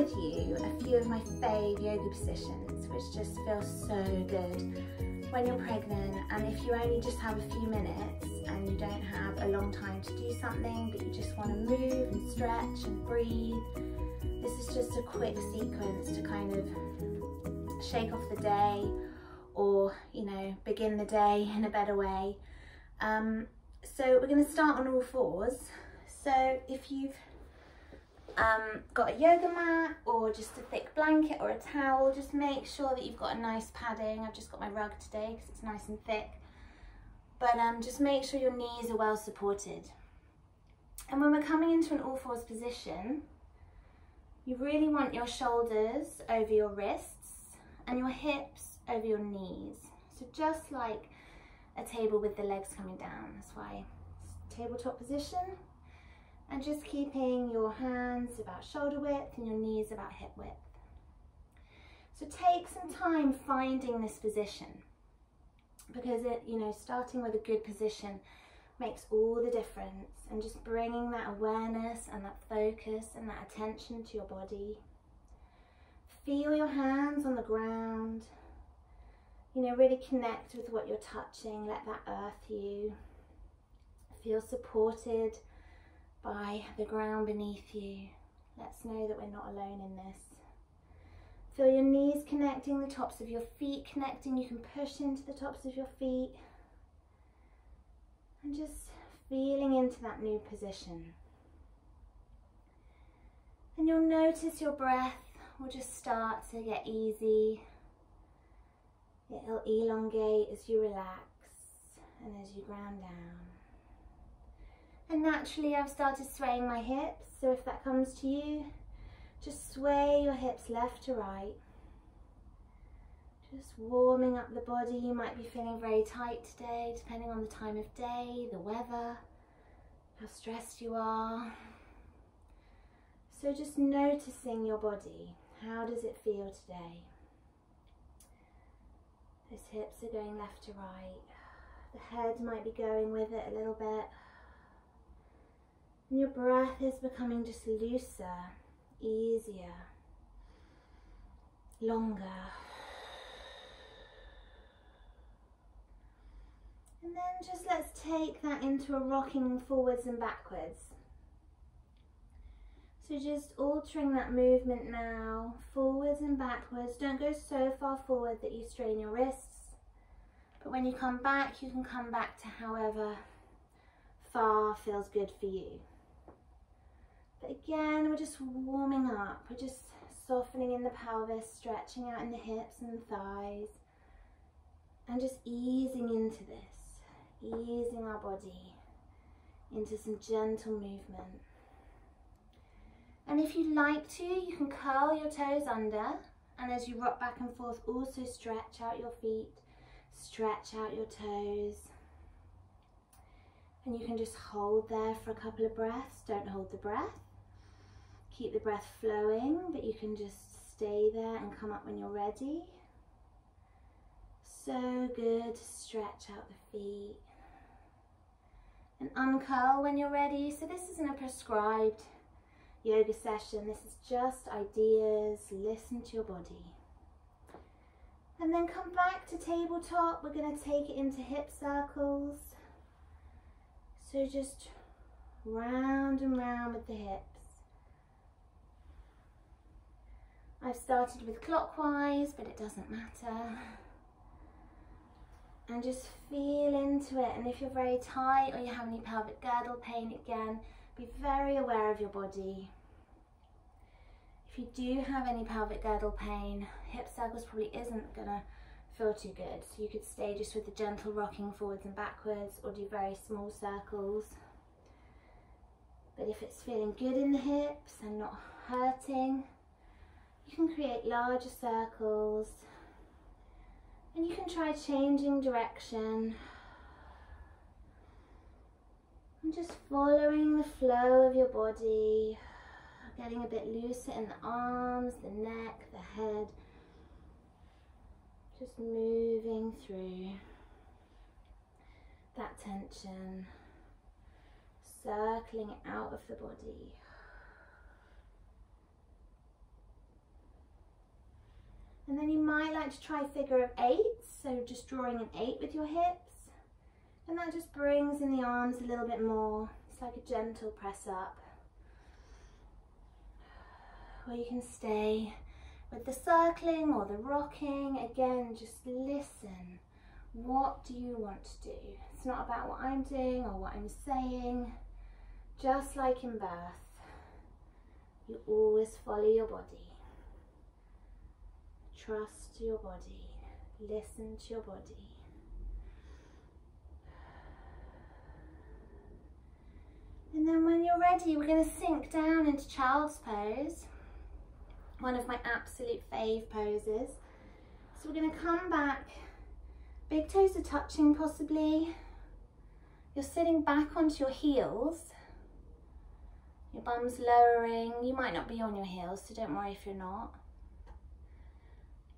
with you a few of my fave yoga positions, which just feel so good when you're pregnant, and if you only just have a few minutes and you don't have a long time to do something, but you just want to move and stretch and breathe. This is just a quick sequence to kind of shake off the day, or, you know, begin the day in a better way. So we're going to start on all fours. So if you've got a yoga mat or just a thick blanket or a towel, just make sure that you've got a nice padding. I've just got my rug today because it's nice and thick. But just make sure your knees are well supported. And when we're coming into an all fours position, you really want your shoulders over your wrists and your hips over your knees. So just like a table with the legs coming down. That's why it's tabletop position. And just keeping your hands about shoulder width and your knees about hip width. So take some time finding this position, because it, you know, starting with a good position makes all the difference, and just bringing that awareness and that focus and that attention to your body. Feel your hands on the ground, you know, really connect with what you're touching, let that earth you. Feel supported by the ground beneath you. Let's know that we're not alone in this. Feel your knees connecting, the tops of your feet connecting. You can push into the tops of your feet. And just feeling into that new position. And you'll notice your breath will just start to get easy. It'll elongate as you relax and as you ground down. And naturally I've started swaying my hips, so if that comes to you, just sway your hips left to right. Just warming up the body. You might be feeling very tight today, depending on the time of day, the weather, how stressed you are. So just noticing your body. How does it feel today? Those hips are going left to right. The head might be going with it a little bit. And your breath is becoming just looser, easier, longer. And then just let's take that into a rocking forwards and backwards. So just altering that movement now, forwards and backwards. Don't go so far forward that you strain your wrists. But when you come back, you can come back to however far feels good for you. But again, we're just warming up. We're just softening in the pelvis, stretching out in the hips and the thighs. And just easing into this. Easing our body into some gentle movement. And if you'd like to, you can curl your toes under. And as you rock back and forth, also stretch out your feet. Stretch out your toes. And you can just hold there for a couple of breaths. Don't hold the breath. Keep the breath flowing, but you can just stay there and come up when you're ready. So good to stretch out the feet. And uncurl when you're ready. So this isn't a prescribed yoga session. This is just ideas. Listen to your body. And then come back to tabletop. We're going to take it into hip circles. So just round and round with the hips. I've started with clockwise, but it doesn't matter. And just feel into it. And if you're very tight or you have any pelvic girdle pain, again, be very aware of your body. If you do have any pelvic girdle pain, hip circles probably isn't gonna feel too good. So you could stay just with the gentle rocking forwards and backwards, or do very small circles. But if it's feeling good in the hips and not hurting, you can create larger circles. And you can try changing direction. And just following the flow of your body. Getting a bit looser in the arms, the neck, the head. Just moving through that tension. Circling out of the body. And then you might like to try figure of 8, so just drawing an 8 with your hips. And that just brings in the arms a little bit more. It's like a gentle press up. Or you can stay with the circling or the rocking. Again, just listen. What do you want to do? It's not about what I'm doing or what I'm saying. Just like in birth, you always follow your body. Trust your body. Listen to your body. And then when you're ready, we're going to sink down into child's pose. One of my absolute fave poses. So we're going to come back. Big toes are touching possibly. You're sitting back onto your heels. Your bum's lowering. You might not be on your heels, so don't worry if you're not.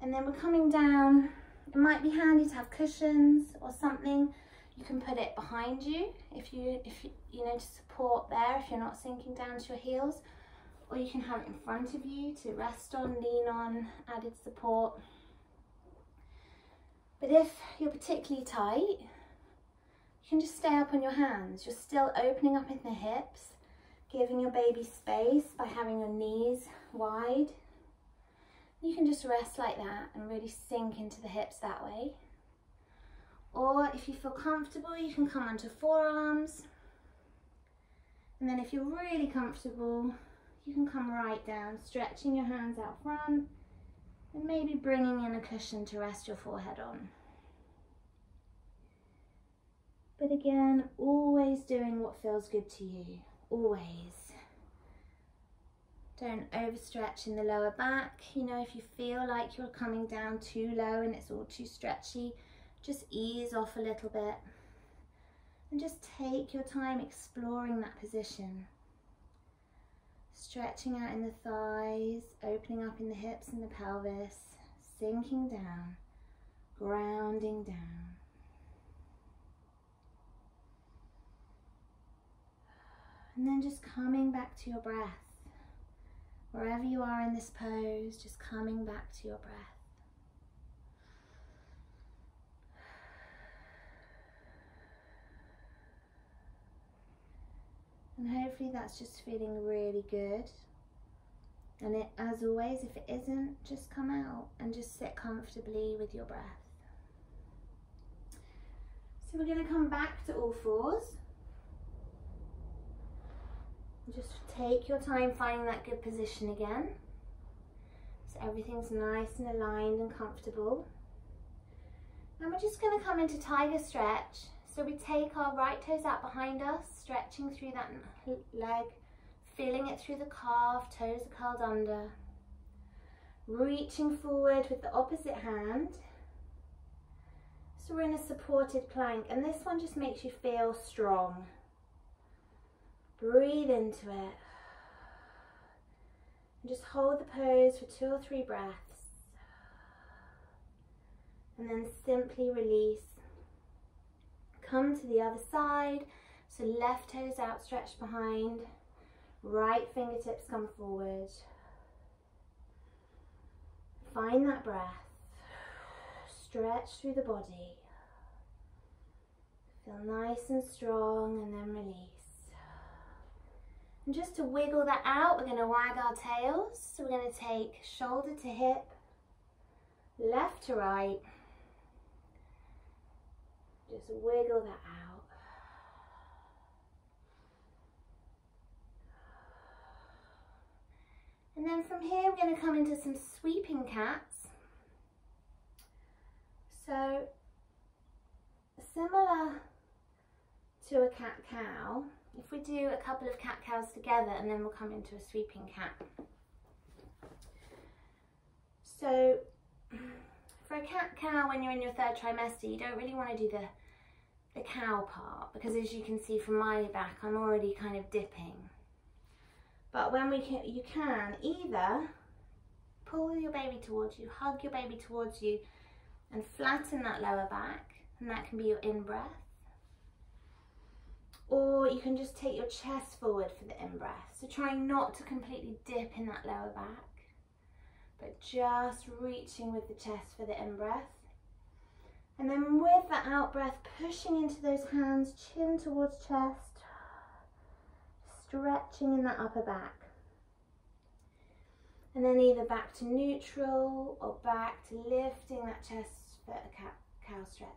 And then we're coming down. It might be handy to have cushions or something. You can put it behind you if you know, to support there if you're not sinking down to your heels. Or you can have it in front of you to rest on, lean on, added support. But if you're particularly tight, you can just stay up on your hands. You're still opening up in the hips, giving your baby space by having your knees wide. You can just rest like that and really sink into the hips that way. Or if you feel comfortable, you can come onto forearms. And then if you're really comfortable, you can come right down, stretching your hands out front and maybe bringing in a cushion to rest your forehead on. But again, always doing what feels good to you, always. Don't overstretch in the lower back. You know, if you feel like you're coming down too low and it's all too stretchy, just ease off a little bit and just take your time exploring that position. Stretching out in the thighs, opening up in the hips and the pelvis, sinking down, grounding down. And then just coming back to your breath. Wherever you are in this pose, just coming back to your breath. And hopefully that's just feeling really good. And it, as always, if it isn't, just come out and just sit comfortably with your breath. So we're going to come back to all fours. Just take your time finding that good position again. So everything's nice and aligned and comfortable. And we're just going to come into tiger stretch. So we take our right toes out behind us, stretching through that leg, feeling it through the calf, toes are curled under. Reaching forward with the opposite hand. So we're in a supported plank, and this one just makes you feel strong. Breathe into it. And just hold the pose for 2 or 3 breaths. And then simply release. Come to the other side. So left toes outstretched behind. Right fingertips come forward. Find that breath. Stretch through the body. Feel nice and strong, and then release. And just to wiggle that out, we're going to wag our tails. So we're going to take shoulder to hip, left to right. Just wiggle that out. And then from here, we're going to come into some sweeping cats. So similar to a cat-cow, if we do a couple of cat-cows together, and then we'll come into a sweeping cat. So for a cat-cow, when you're in your 3rd trimester, you don't really want to do the cow part, because as you can see from my back, I'm already kind of dipping. But when you can either pull your baby towards you, hug your baby towards you, and flatten that lower back, and that can be your in-breath. Or you can just take your chest forward for the in-breath. So trying not to completely dip in that lower back, but just reaching with the chest for the in-breath. And then with the out-breath, pushing into those hands, chin towards chest, stretching in that upper back. And then either back to neutral or back to lifting that chest for a cow stretch.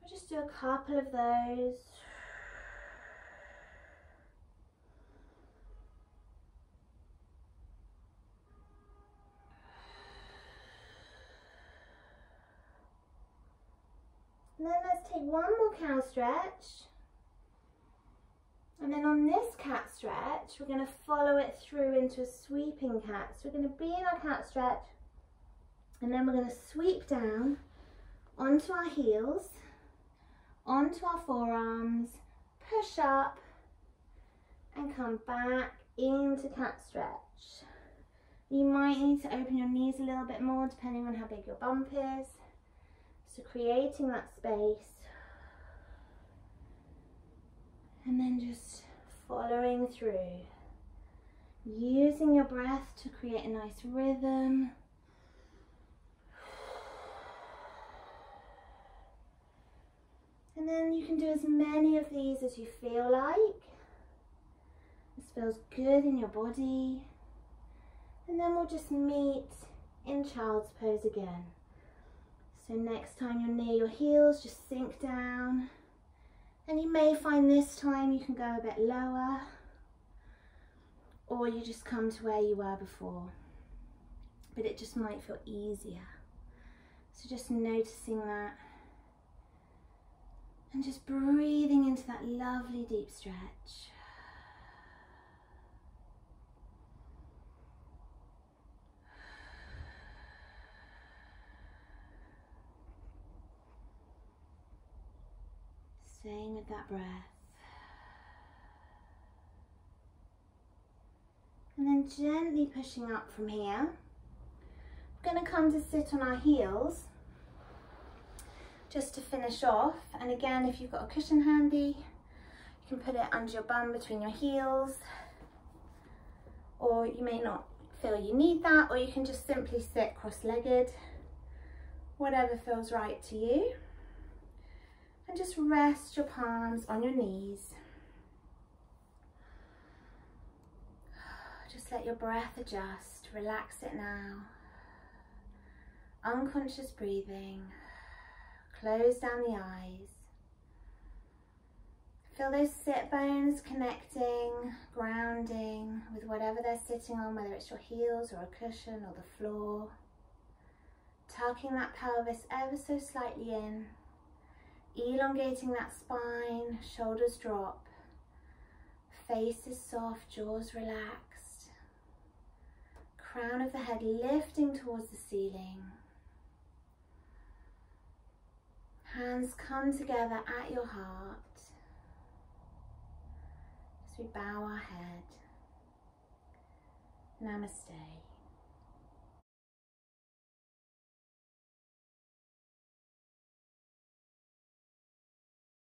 We'll just do a couple of those. And then let's take one more cow stretch. And then on this cat stretch, we're going to follow it through into a sweeping cat. So we're going to be in our cat stretch, and then we're going to sweep down onto our heels, onto our forearms, push up, and come back into cat stretch. You might need to open your knees a little bit more depending on how big your bump is. So creating that space. And then just following through, using your breath to create a nice rhythm. And then you can do as many of these as you feel like. This feels good in your body. And then we'll just meet in child's pose again. So next time you're near your heels, just sink down. And you may find this time you can go a bit lower, or you just come to where you were before, but it just might feel easier. So just noticing that and just breathing into that lovely deep stretch. Staying with that breath. And then gently pushing up from here. We're going to come to sit on our heels just to finish off. And again, if you've got a cushion handy, you can put it under your bum between your heels, or you may not feel you need that, or you can just simply sit cross-legged, whatever feels right to you. And just rest your palms on your knees. Just let your breath adjust, relax it now. Unconscious breathing, close down the eyes. Feel those sit bones connecting, grounding with whatever they're sitting on, whether it's your heels or a cushion or the floor. Tucking that pelvis ever so slightly in. Elongating that spine, shoulders drop, face is soft, jaws relaxed, crown of the head lifting towards the ceiling. Hands come together at your heart as we bow our head. Namaste.